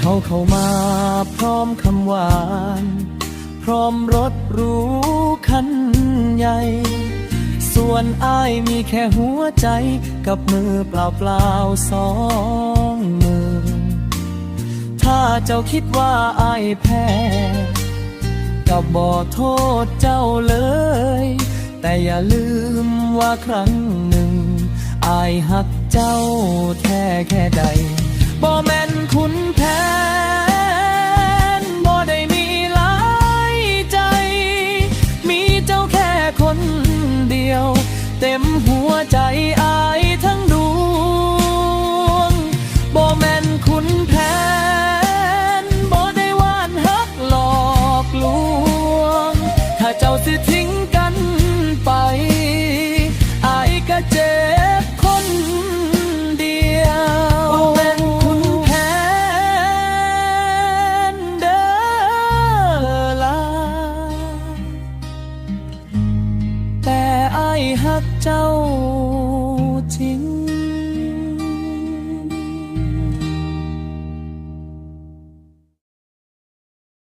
เขาเข้ามาพร้อมคำหวานพร้อมรถหรูคันใหญ่ส่วนอ้ายมีแค่หัวใจกับมือเปล่าๆ2 มือถ้าเจ้าคิดว่าอ้ายแพ้ก็บ่โทษเจ้าเลยแต่อย่าลืมว่าครั้งหนึ่งอ้ายหักเจ้าแท้แค่ใดบ่แม่นคุณแผนบ่ได้มีหลายใจมีเจ้าแค่คนเดียวเต็มหัวใจอ้ายทั้งดวงบ่แม่นคุณแผนบ่ได้หวานฮักหลอกลวงถ้าเจ้าสิทิ้งกันไปอ้ายก็เจ็บคนเดียวบ่แม่นคุณแผนเด้อล่ะแต่อ้ายฮักเจ้าจริง